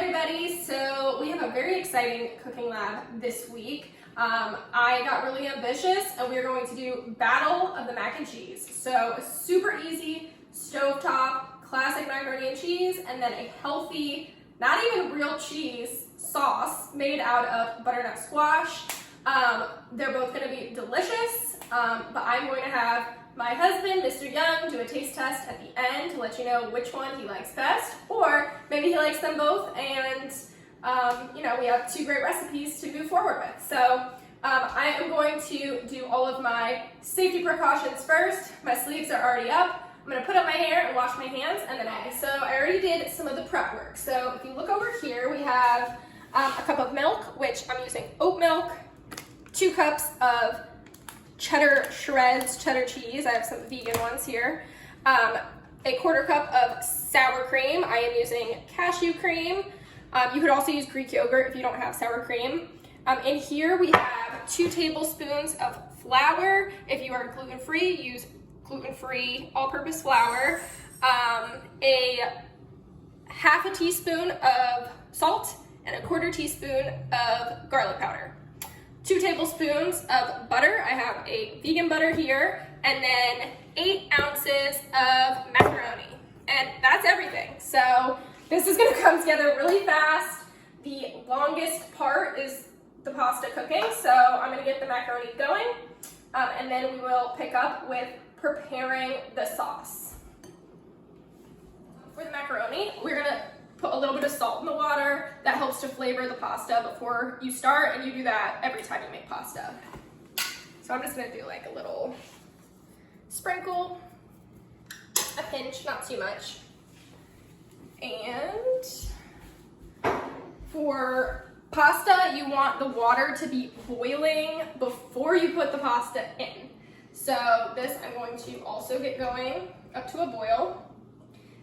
everybody. So we have a very exciting cooking lab this week. I got really ambitious and we are going to do Battle of the Mac and Cheese. So a super easy stovetop classic macaroni and cheese, and then a healthy, not even real cheese sauce made out of butternut squash. They're both going to be delicious, but I'm going to have my husband, Mr. Young, do a taste test at the end to let you know which one he likes best, or maybe he likes them both, and we have two great recipes to move forward with. So I am going to do all of my safety precautions first. My sleeves are already up. I'm going to put up my hair and wash my hands, and then so I already did some of the prep work. So if you look over here, we have a cup of milk, which I'm using oat milk, 2 cups of cheddar shreds, cheddar cheese. I have some vegan ones here. A 1/4 cup of sour cream. I am using cashew cream. You could also use Greek yogurt if you don't have sour cream. In here we have 2 tablespoons of flour. If you are gluten-free, use gluten-free all-purpose flour. A 1/2 teaspoon of salt and a 1/4 teaspoon of garlic powder. 2 tablespoons of butter. I have a vegan butter here, and then 8 ounces of macaroni. And that's everything. So this is gonna come together really fast. The longest part is the pasta cooking, so I'm gonna get the macaroni going, and then we will pick up with preparing the sauce. For the macaroni, we're gonna put a little bit of salt in the water. That helps to flavor the pasta before you start, and you do that every time you make pasta. So I'm just gonna do like a little sprinkle, a pinch, not too much. And for pasta, you want the water to be boiling before you put the pasta in. So this I'm going to also get going up to a boil.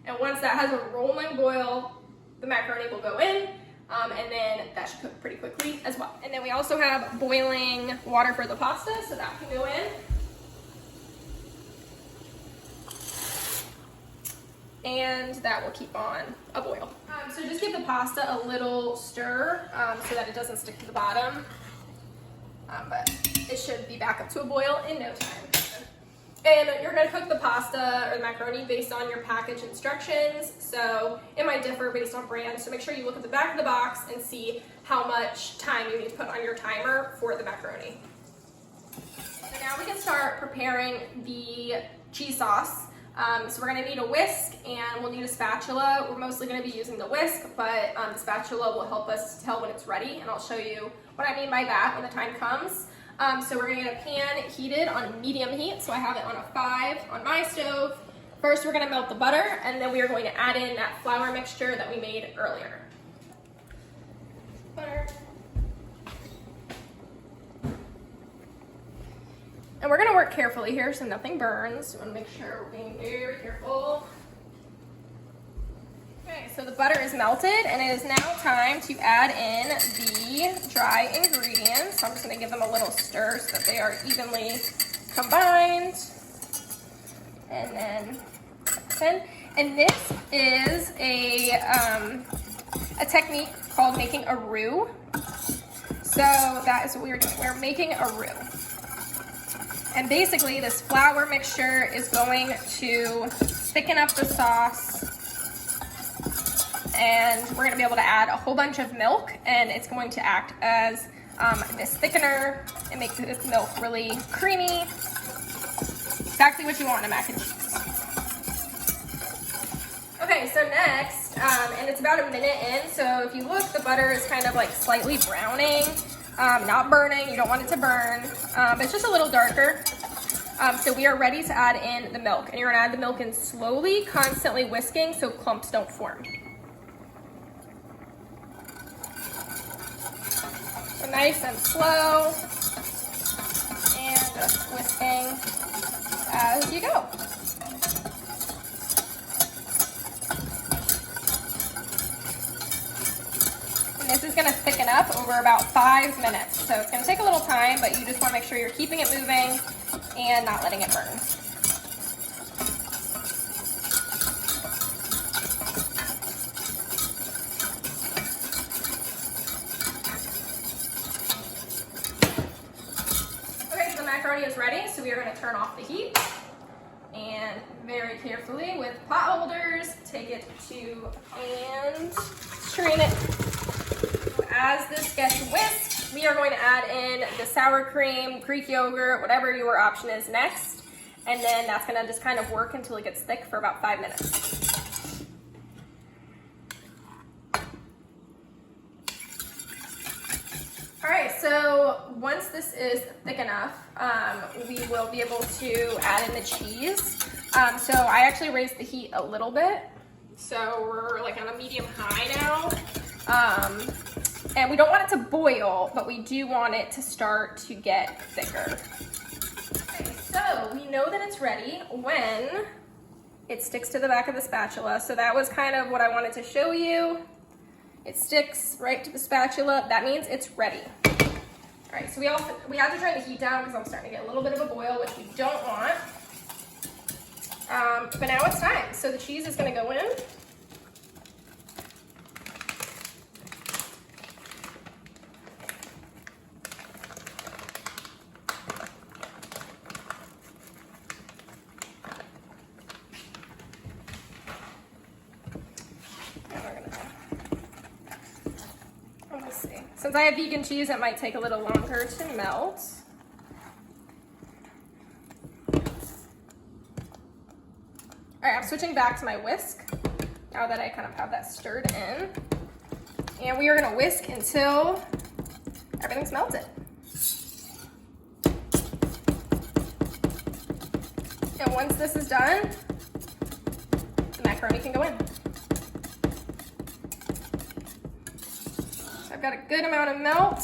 And once that has a rolling boil, the macaroni will go in, and then that should cook pretty quickly as well. And then we also have boiling water for the pasta, so that can go in. And that will keep on a boil. So just give the pasta a little stir so that it doesn't stick to the bottom, but it should be back up to a boil in no time. And you're gonna cook the pasta or the macaroni based on your package instructions, so it might differ based on brand, so make sure you look at the back of the box and see how much time you need to put on your timer for the macaroni. So now we can start preparing the cheese sauce. So we're gonna need a whisk and we'll need a spatula. We're mostly gonna be using the whisk, but the spatula will help us tell when it's ready, and I'll show you what I mean by that when the time comes. So we're gonna get a pan heated on medium heat, so I have it on a 5 on my stove. First we're gonna melt the butter, and then we are going to add in that flour mixture that we made earlier. Butter. And we're gonna work carefully here so nothing burns. We wanna make sure we're being very careful. Okay, so the butter is melted, and it is now time to add in the dry ingredients. So I'm just gonna give them a little stir so that they are evenly combined. And then, and this is a technique called making a roux. So that is what we're doing. We're making a roux. And basically this flour mixture is going to thicken up the sauce, and we're gonna be able to add a whole bunch of milk, and it's going to act as this thickener and make this milk really creamy. Exactly what you want in a mac and cheese. Okay, so next, and it's about a minute in, so if you look, the butter is kind of like slightly browning. Not burning, you don't want it to burn, but it's just a little darker. So we are ready to add in the milk, and you're gonna add the milk in slowly, constantly whisking so clumps don't form. So nice and slow, and just whisking as you go. This is gonna thicken up over about 5 minutes. So it's gonna take a little time, but you just wanna make sure you're keeping it moving and not letting it burn. macaroni is ready, so we are going to turn off the heat. And very carefully with pot holders, take it to and strain it. As this gets whisked, we are going to add in the sour cream, Greek yogurt, whatever your option is next. And then that's going to just kind of work until it gets thick for about 5 minutes. All right, so once this is thick enough, we will be able to add in the cheese. So I actually raised the heat a little bit. So we're like on a medium high now. And we don't want it to boil, but we do want it to start to get thicker. Okay, so we know that it's ready when it sticks to the back of the spatula. So that was kind of what I wanted to show you. It sticks right to the spatula. That means it's ready. All right, so we have to turn the heat down because I'm starting to get a little bit of a boil, which we don't want. But now it's time. So the cheese is going to go in. Since I have vegan cheese, it might take a little longer to melt. All right, I'm switching back to my whisk now that I kind of have that stirred in. And we are gonna whisk until everything's melted. And once this is done, the macaroni can go in. I've got a good amount of melt.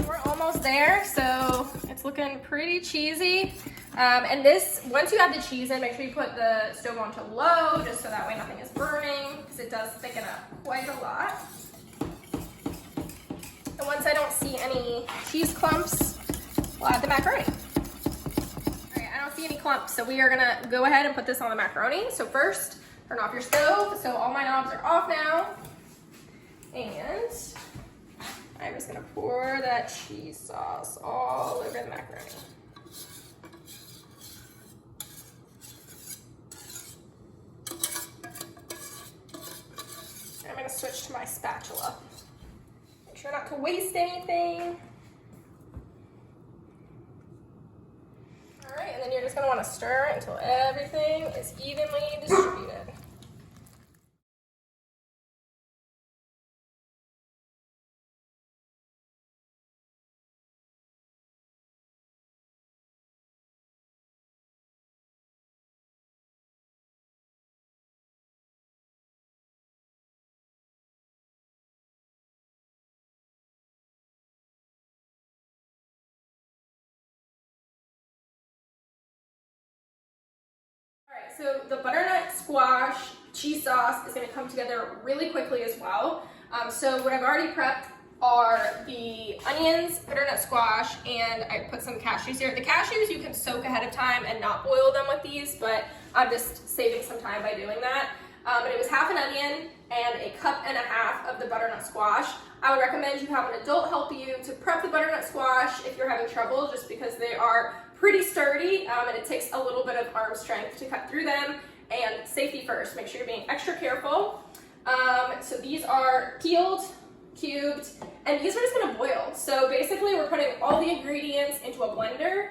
We're almost there, so it's looking pretty cheesy. And this, once you add the cheese in, make sure you put the stove on to low, just so that way nothing is burning, because it does thicken up quite a lot. And once I don't see any cheese clumps, we'll add the macaroni. All right, I don't see any clumps, so we are gonna go ahead and put this on the macaroni. So first, turn off your stove. So all my knobs are off now. And I'm just gonna pour that cheese sauce all over the macaroni. I'm gonna switch to my spatula. Make sure not to waste anything. All right, and then you're just gonna wanna stir until everything is evenly distributed. Alright, so the butternut squash cheese sauce is going to come together really quickly as well. So what I've already prepped are the onions, butternut squash, and I put some cashews here. The cashews you can soak ahead of time and not boil them with these, but I'm just saving some time by doing that. But it was half an onion and a cup and a half of the butternut squash. I would recommend you have an adult help you to prep the butternut squash if you're having trouble, just because they are pretty sturdy and it takes a little bit of arm strength to cut through them. And safety first, make sure you're being extra careful. So these are peeled, cubed, and these are just gonna boil. So basically we're putting all the ingredients into a blender,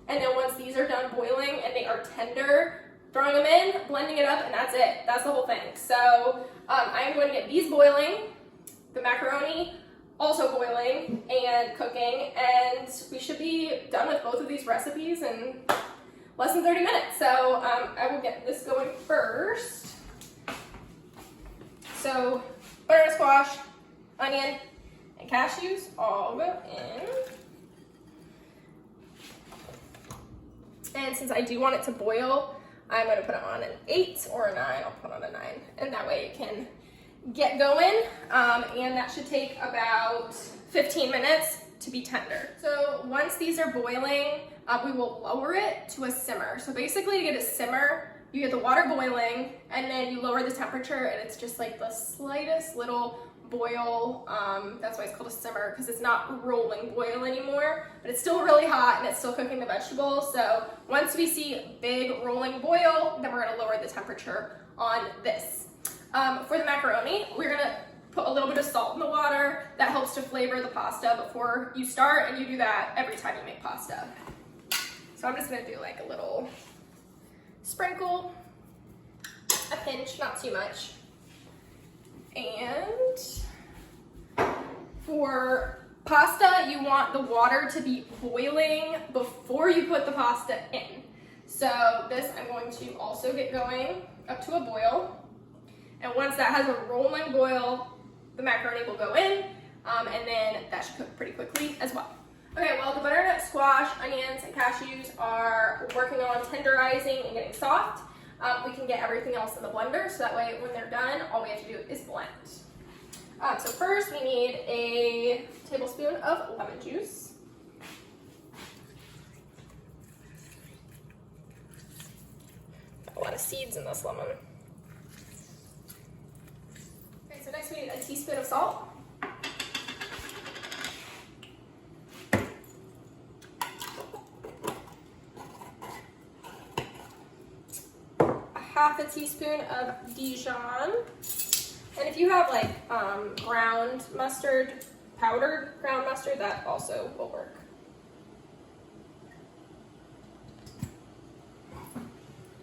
and then once these are done boiling and they are tender, throwing them in, blending it up, and that's it. That's the whole thing. So I'm going to get these boiling, the macaroni also boiling and cooking, and we should be done with both of these recipes in less than 30 minutes. So I will get this going first. So butternut squash, onion, and cashews all go in. And since I do want it to boil, I'm going to put it on an 8 or a 9. I'll put on a 9, and that way it can get going. And that should take about 15 minutes to be tender. So once these are boiling, we will lower it to a simmer. So basically to get a simmer, you get the water boiling, and then you lower the temperature, and it's just like the slightest little boil. That's why it's called a simmer, because it's not rolling boil anymore, but it's still really hot and it's still cooking the vegetables. So once we see big rolling boil, then we're gonna lower the temperature on this. For the macaroni, we're gonna put a little bit of salt in the water. That helps to flavor the pasta before you start, and you do that every time you make pasta. So I'm just gonna do like a little sprinkle, a pinch, not too much. And for pasta, you want the water to be boiling before you put the pasta in. So this I'm going to also get going up to a boil. And once that has a rolling boil, the macaroni will go in, and then that should cook pretty quickly as well. Okay, well, the butternut squash, onions, and cashews are working on tenderizing and getting soft. We can get everything else in the blender, so that way when they're done, all we have to do is blend. So first we need a tablespoon of lemon juice. A lot of seeds in this lemon. Okay, so next we need a teaspoon of salt. Half a teaspoon of Dijon. And if you have like ground mustard, powdered ground mustard, that also will work.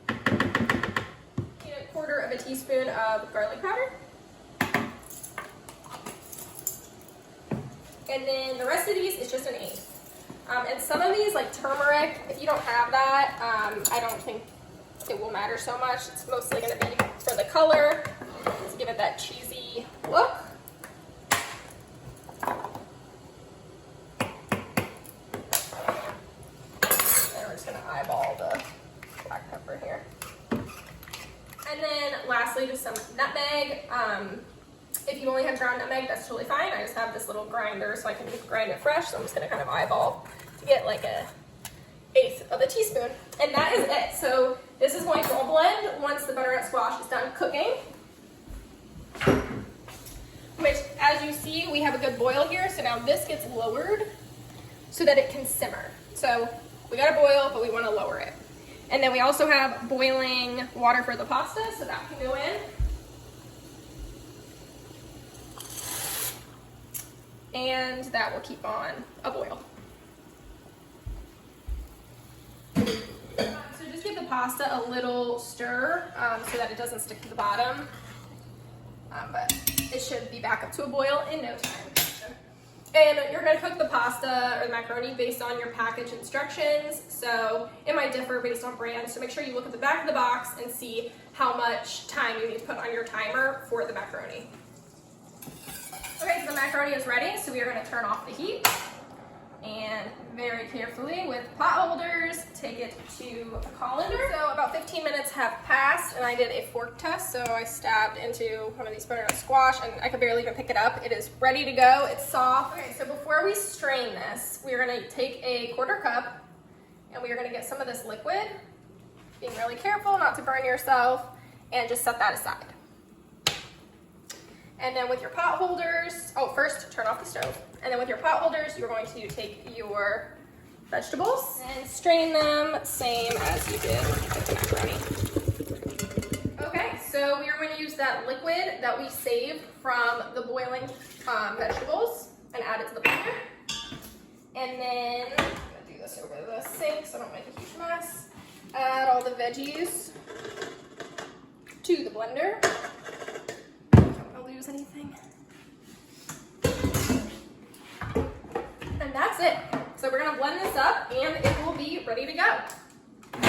And a quarter of a teaspoon of garlic powder. And then the rest of these is just an eighth. And some of these, like turmeric, if you don't have that, I don't think it will matter so much. It's mostly going to be for the color, to give it that cheesy look. And we're just going to eyeball the black pepper here. And then lastly, just some nutmeg. If you only have ground nutmeg, that's totally fine. I just have this little grinder so I can grind it fresh. So I'm just going to kind of eyeball to get like a eighth of a teaspoon. And that is it. So this is going to all blend once the butternut squash is done cooking. Which, as you see, we have a good boil here. So now this gets lowered so that it can simmer. So we got a boil, but we want to lower it. And then we also have boiling water for the pasta, so that can go in. And that will keep on a boil. So just give the pasta a little stir so that it doesn't stick to the bottom. But it should be back up to a boil in no time. And you're going to cook the pasta or the macaroni based on your package instructions. So it might differ based on brand. So make sure you look at the back of the box and see how much time you need to put on your timer for the macaroni. Okay, so the macaroni is ready. So we are going to turn off the heat. And very carefully with pot holders, take it to a colander. So about 15 minutes have passed and I did a fork test. So I stabbed into one of these butternut squash and I could barely even pick it up. It is ready to go, it's soft. Okay, so before we strain this, we're gonna take a quarter cup and we are gonna get some of this liquid, being really careful not to burn yourself, and just set that aside. And then with your pot holders, first turn off the stove. And then with your pot holders, you're going to take your vegetables and strain them, same as you did with the macaroni. Okay, so we are going to use that liquid that we saved from the boiling vegetables and add it to the blender. And then, I'm gonna do this over the sink so I don't make a huge mess. Add all the veggies to the blender. Lose anything. And that's it. So we're gonna blend this up and it will be ready to go. The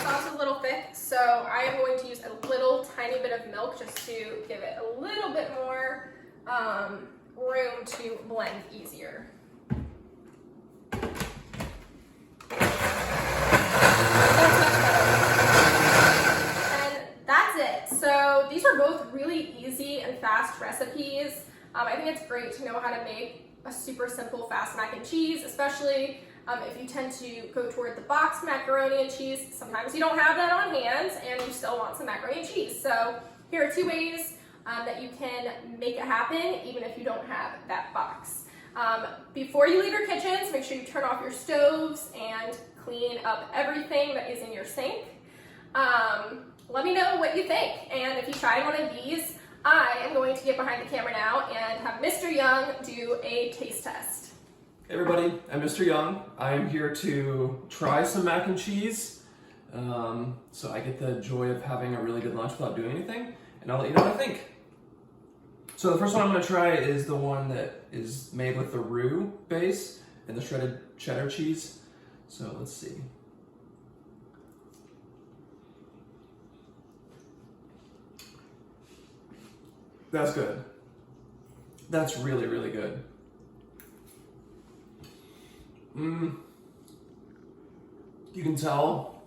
sauce is a little thick, so I am going to use a little tiny bit of milk just to give it a little bit more room to blend easier. So these are both really easy and fast recipes. I think it's great to know how to make a super simple fast mac and cheese, especially if you tend to go toward the boxed macaroni and cheese. Sometimes you don't have that on hand and you still want some macaroni and cheese. So Here are 2 ways that you can make it happen even if you don't have that box. Before you leave your kitchens, make sure you turn off your stoves and clean up everything that is in your sink. Let me know what you think, and if you tried one of these, I am going to get behind the camera now and have Mr. Young do a taste test. Hey everybody, I'm Mr. Young. I'm here to try some mac and cheese. So I get the joy of having a really good lunch without doing anything, and I'll let you know what I think. So the first one I'm going to try is the one that is made with the roux base and the shredded cheddar cheese. So let's see. That's good. That's really, really good. You can tell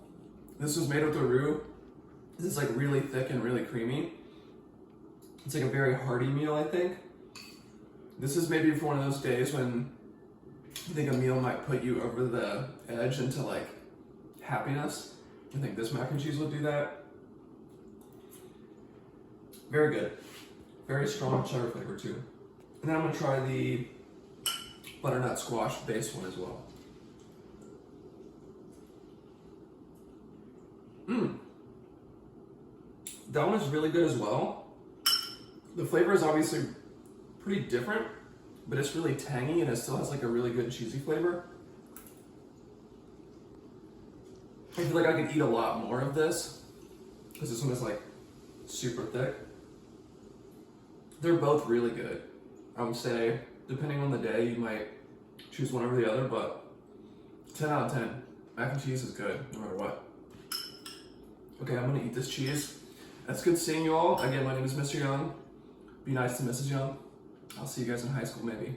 this was made with the roux. This is like really thick and really creamy. It's like a very hearty meal, I think. This is maybe for one of those days when you think a meal might put you over the edge into like happiness. I think this mac and cheese will do that. Very good. Very strong cheddar flavor too. And then I'm gonna try the butternut squash base one as well. That one is really good as well. The flavor is obviously pretty different, but it's really tangy and it still has like a really good cheesy flavor. I feel like I could eat a lot more of this because this one is like super thick. They're both really good. I would say, depending on the day, you might choose one over the other, but 10 out of 10. Mac and cheese is good, no matter what. Okay, I'm gonna eat this cheese. It's good seeing you all. Again, my name is Mr. Young. Be nice to Mrs. Young. I'll see you guys in high school, maybe.